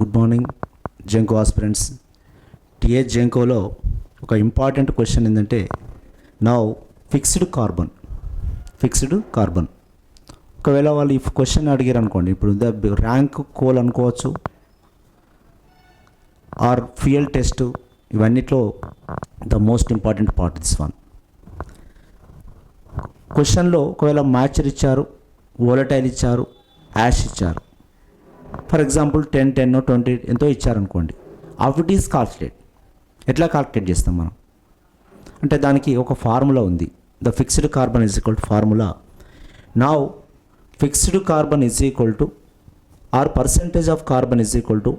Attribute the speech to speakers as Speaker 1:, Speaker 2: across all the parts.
Speaker 1: Good morning GENCO aspirants. టీఏ జెంకోలో ఒక ఇంపార్టెంట్ క్వశ్చన్ ఏంటంటే నౌ ఫిక్స్డ్ కార్బన్ ఒకవేళ వాళ్ళు ఈ క్వశ్చన్ అడిగారు అనుకోండి, ఇప్పుడు ద ర్యాంక్ కోల్ అనుకోవచ్చు ఆర్ ఫ్యూయల్ టెస్ట్, ఇవన్నిట్లో the most important part this one. క్వశ్చన్లో ఒకవేళ మ్యాచర్ ఇచ్చారు, వోలటైల్ ఇచ్చారు, యాష్ ఇచ్చారు, ఫర్ ఎగ్జాంపుల్ 10, 10, 20 ఎంతో ఇచ్చారనుకోండి, హౌ ఇట్ ఈస్ కాల్కులేట్, ఎట్లా కాల్కులేట్ చేస్తాం మనం అంటే దానికి ఒక ఫార్ములా ఉంది. The fixed carbon is equal to formula. Now fixed carbon is equal to are percentage of carbon is equal to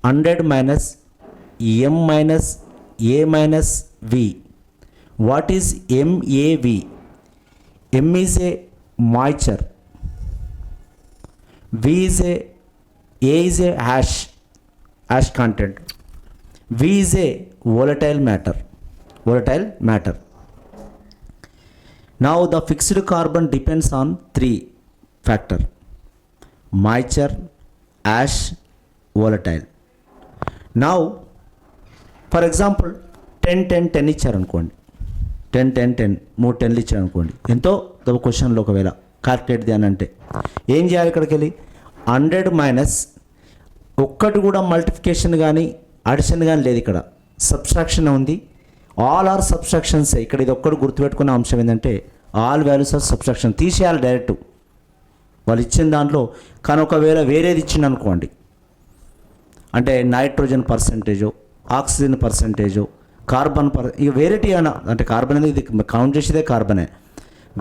Speaker 1: 100 minus m minus a minus v. What is MAV? M is a moisture, V is a is a ash content, V is a volatile matter. Now the fixed carbon depends on 3 factor: moisture, ash, volatile. Now for example 10, 10, 10 ఇచ్చారనుకోండి, 10, 10, 10 3 10లు ఇచ్చారనుకోండి, ఎంతో క్వశ్చన్లో ఒకవేళ calculate the అని అంటే ఏం చేయాలి? ఇక్కడికి వెళ్ళి 100 మైనస్ ఒక్కటి కూడా మల్టిప్లికేషన్ కానీ అడిషన్ కానీ లేదు, ఇక్కడ సబ్స్ట్రాక్షన్ ఉంది. All are subtractions. ఇక్కడ ఇది ఒక్కటి గుర్తుపెట్టుకున్న అంశం ఏంటంటే ఆల్ వాల్యూస్ ఆఫ్ సబ్స్ట్రాక్షన్ తీసేయాలి డైరెక్ట్ వాళ్ళు ఇచ్చిన దాంట్లో. కానీ ఒకవేళ వేరేది ఇచ్చింది అనుకోండి, అంటే నైట్రోజన్ పర్సంటేజో, ఆక్సిజన్ పర్సంటేజో, కార్బన్ ఇక వేరేటి అయినా, అంటే కార్బన్ అనేది ఇది కౌంట్ చేసేదే కార్బనే,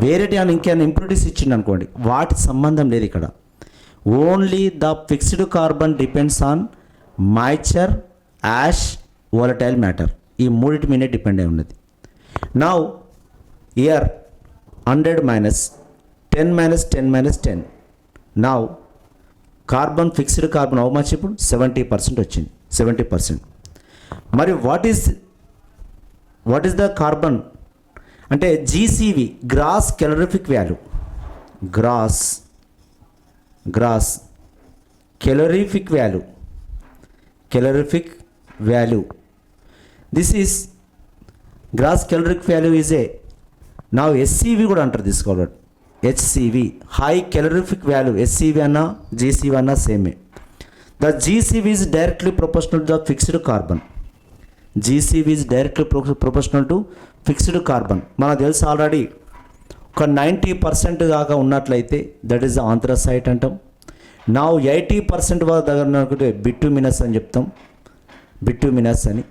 Speaker 1: వేరేటి అని ఇంకేమైనా ఇంప్యూరిటీస్ ఇచ్చింది అనుకోండి, వాటి సంబంధం లేదు ఇక్కడ. Only the fixed carbon depends on moisture, ash, volatile matter. ఈ మూడింటి మీదే డిపెండ్ అయి ఉన్నది. Now here 100 minus 10 minus 10 minus 10. Now carbon fixed carbon how much? ఇప్పుడు 70% వచ్చింది, 70%. మరి వాట్ ఈస్ ద కార్బన్ అంటే GCV, gross calorific value. Gross calorific value. This is gross calorific value is a now SCV కూడా అంటారు తీసుకోవాలి. HCV high calorific value. SCV అన్నా GCV అన్నా సేమే. The GCV is directly proportional to the fixed carbon. GCV is directly proportional to fixed carbon. మనకు తెలుసు already ఒక 90% దాకా ఉన్నట్లయితే దట్ ఈస్ ఆంథ్రసైట్ అంటాం. నా 80% దగ్గర అనుకుంటే బిట్యూమినస్ అని చెప్తాం, బిట్యూమినస్ అని.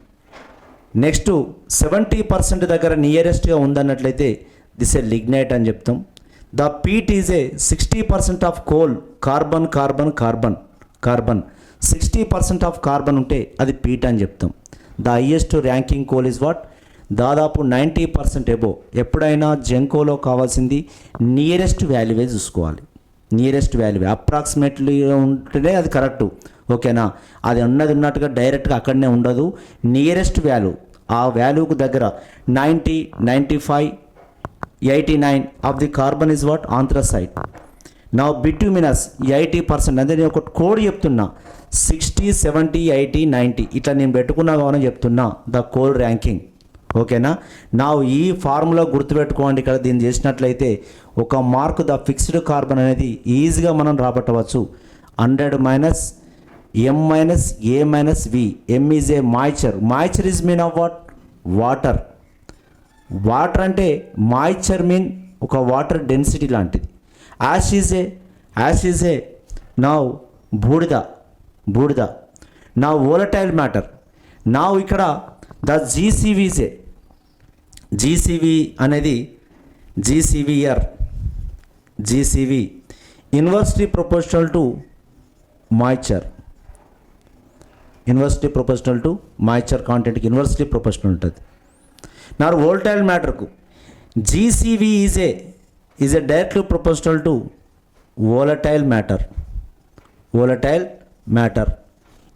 Speaker 1: నెక్స్ట్ 70% దగ్గర నియరెస్ట్గా ఉందన్నట్లయితే దిస్ ఏ లిగ్నైట్ అని చెప్తాం. The peat is a 60% of coal. Carbon 60% of carbon ఉంటే అది పీట్ అని చెప్తాం. The highest ranking coal is what? దాదాపు 90% ఎబో. ఎప్పుడైనా జెంకోలో కావాల్సింది నియరెస్ట్ వాల్యూవే చూసుకోవాలి. నియరెస్ట్ వాల్యూవే అప్రాక్సిమేట్లీ ఉంటేనే అది కరెక్టు, ఓకేనా? అది ఉన్నట్టుగా డైరెక్ట్గా అక్కడనే ఉండదు. నియరెస్ట్ వాల్యూ, ఆ వాల్యూకు దగ్గర 90, 95, 89 of the carbon is what? Anthracite. నా బిట్యూమినస్ 80%. అంటే నేను ఒక కోడ్ చెప్తున్నా, 60, 70, 80, 90 ఇట్లా నేను పెట్టుకున్నా కావాలని చెప్తున్నా ద కోల్ ర్యాంకింగ్, ఓకేనా? నా ఈ ఫార్ములా గుర్తుపెట్టుకోండి. ఇక్కడ దీన్ని చేసినట్లయితే ఒక మార్క్ ద ఫిక్స్డ్ కార్బన్ అనేది ఈజీగా మనం రాబట్టవచ్చు. 100 minus M minus A minus V. M is a moisture is mean of what? Water అంటే మాయిశ్చర్ మీన్ ఒక వాటర్ డెన్సిటీ లాంటిది. యాష్ ఈజ్ ఏ నా బూడిద. నా వోలటైల్ మ్యాటర్. నా ఇక్కడ ద GCV అనేది GCV inversely proportional to moisture. కాంటెంట్కి ఇన్వర్స్లీ ప్రపోర్షనల్ ఉంటుంది. నా వోలటైల్ మ్యాటర్కు GCV is a directly proportional to volatile matter.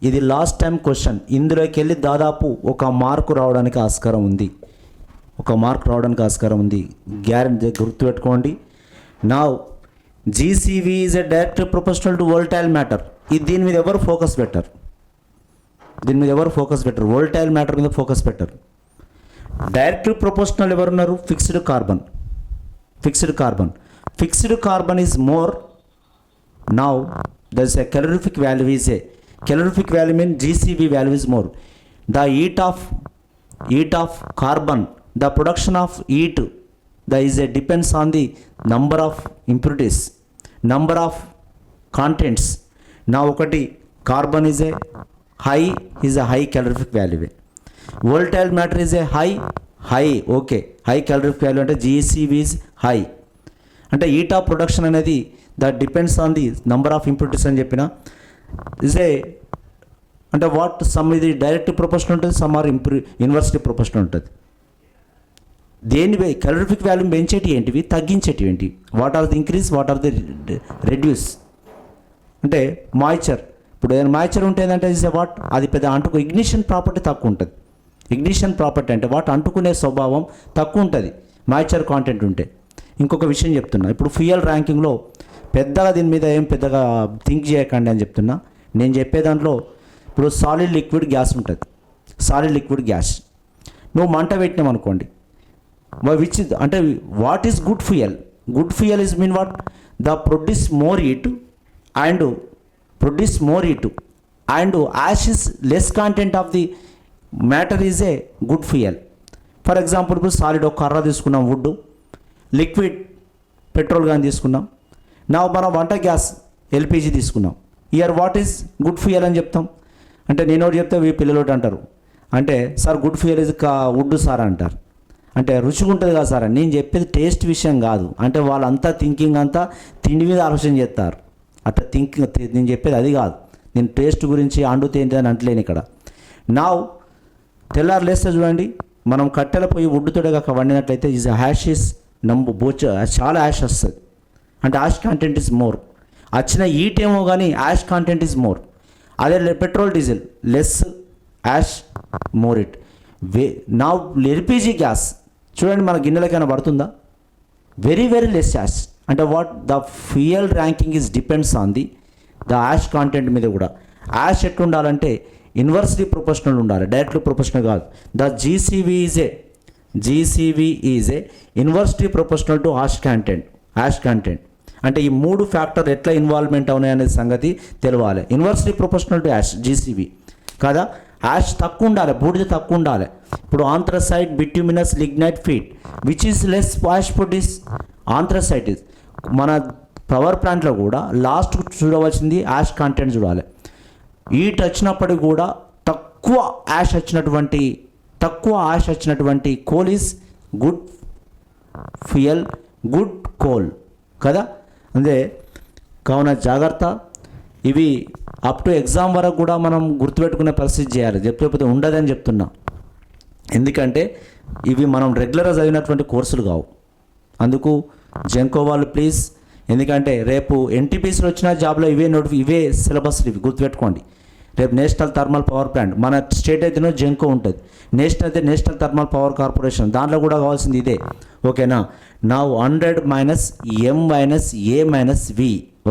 Speaker 1: ఇది లాస్ట్ టైం క్వశ్చన్. ఇందులోకి వెళ్ళి దాదాపు ఒక మార్కు రావడానికి ఆస్కారం ఉంది. గ్యారెంటీ గుర్తుపెట్టుకోండి. నా GCV is a direct proportional to volatile matter. దీని మీద ఎవరు ఫోకస్ పెట్టరు, వోల్టైల్ మ్యాటర్ మీద ఫోకస్ పెట్టరు. డైరెక్ట్లీ ప్రపోర్షనల్ ఎవరున్నారు? Fixed carbon is more. Now there is a calorific value mean GCV value is more. The heat of carbon, the production of heat, depends on the number of impurities, number of contents. Now ఒకటి carbon is a high calorific value. Volatile matter is a high calorific value అంటే GCV is high. అంటే heat of production అనేది that depends on the number of impurities అని చెప్పిన is a అంటే what some ఇది direct proportional ఉంటుంది, some are inversely proportional ఉంటుంది. దేని క్యాలరిఫిక్ వాల్యూ పెంచేటి ఏంటివి, తగ్గించేటివి ఏంటి? What are the increase, what are the reduce? అంటే మాయిశ్చర్, ఇప్పుడు ఏదైనా మాయిశ్చర్ ఉంటే ఏంటంటే ఇస్ వాట్, అది పెద్ద ఇగ్నిషన్ ప్రాపర్టీ తక్కువ ఉంటుంది. ఇగ్నిషన్ ప్రాపర్టీ అంటే వాట్ అంటుకునే స్వభావం తక్కువ ఉంటుంది మాయిశ్చర్ కాంటెంట్ ఉంటే. ఇంకొక విషయం చెప్తున్నా, ఇప్పుడు ఫ్యూయల్ ర్యాంకింగ్లో పెద్దగా దీని మీద ఏం పెద్దగా థింక్ చేయకండి అని చెప్తున్నా. నేను చెప్పే దాంట్లో ఇప్పుడు సాలిడ్ లిక్విడ్ గ్యాస్ ఉంటుంది. నువ్వు మంట పెట్టినాం అనుకోండి, విచ్ అంటే what is good fuel is mean what, the produce more heat and ash is less content of the matter is a good fuel. For example ఇప్పుడు సాలిడ్ ఒక కర్ర తీసుకున్నాం, వుడ్, లిక్విడ్ పెట్రోల్ కానీ తీసుకున్నాం. నా మనం వంట గ్యాస్ ఎల్పిజి తీసుకున్నాం. Year what is good fuel అని చెప్తాం. అంటే నేను ఒకటి చెప్తే ఈ పిల్లలు ఒకటి అంటారు, అంటే sir good fuel is wood sir అంటారు. అంటే రుచిగా ఉంటుంది కదా సార్ అని. నేను చెప్పేది టేస్ట్ విషయం కాదు. అంటే వాళ్ళంతా థింకింగ్ అంతా తిండి మీద ఆలోచన చేస్తారు. అట్లా నేను చెప్పేది అది కాదు. నేను టేస్ట్ గురించి అండుతే ఏంటి అని అంటలేను ఇక్కడ. నా తెల్లారు లేస్తే చూడండి, మనం కట్టెల పోయి వుడ్డుతోడే కాక వండినట్లయితే ఈజ్ హ్యాష్ ఇస్ చాలా యాష్ వస్తుంది. అంటే యాష్ కాంటెంట్ ఇస్ మోర్. వచ్చిన హీట్ ఏమో కానీ యాష్ కాంటెంట్ ఇస్ మోర్. అదే petrol diesel less ash more it. నా ఎల్పిజి గ్యాస్ చూడండి మన గిన్నెలకైనా పడుతుందా, వెరీ లెస్ యాష్. అంటే what the fuel ranking is depends on the ash content మీద కూడా. యాష్ ఎట్లా ఉండాలంటే ఇన్వర్స్లీ ప్రొపోర్షనల్ ఉండాలి, డైరెక్ట్లీ ప్రొపోర్షనల్ కాదు. The GCV is a inversely proportional to ash content. అంటే ఈ మూడు ఫ్యాక్టర్ ఎట్లా ఇన్వాల్వ్మెంట్ అవునాయి అనే సంగతి తెలవాలి. Inversely proportional to ash GCV కదా. యాష్ తక్కువ ఉండాలి, బూడిద తక్కువ ఉండాలి. ఇప్పుడు anthracite, bituminous, lignite, peat which is less ash produce. Anthracite is మన పవర్ ప్లాంట్లో కూడా లాస్ట్ చూడవలసింది యాష్ కాంటెంట్ చూడాలి. హీట్ వచ్చినప్పటికి కూడా తక్కువ యాష్ వచ్చినటువంటి coal is good fuel, good coal కదా. అంటే కావున జాగ్రత్త. ఇవి అప్ టు ఎగ్జామ్ వరకు కూడా మనం గుర్తుపెట్టుకునే పరిస్థితి చేయాలి, చెప్పకపోతే ఉండదని చెప్తున్నా. ఎందుకంటే ఇవి మనం రెగ్యులర్గా చదివినటువంటి కోర్సులు కావు. అందుకు జెన్కో వాళ్ళు ప్లీజ్, ఎందుకంటే రేపు ఎన్టీపీసీలో వచ్చిన జాబ్లో ఇవే సిలబస్ ఇవి గుర్తుపెట్టుకోండి. రేపు నేషనల్ థర్మల్ పవర్ ప్లాంట్, మన స్టేట్ అయితేనో జెన్కో ఉంటుంది, నేషనల్ థర్మల్ పవర్ కార్పొరేషన్, దాంట్లో కూడా కావాల్సింది ఇదే. ఓకేనా. నా 100 - M - A - V.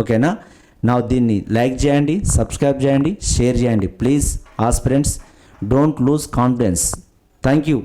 Speaker 1: ఓకేనా. నా దీన్ని లైక్ చేయండి, సబ్స్క్రైబ్ చేయండి, షేర్ చేయండి please. Aspirants don't lose confidence. Thank you.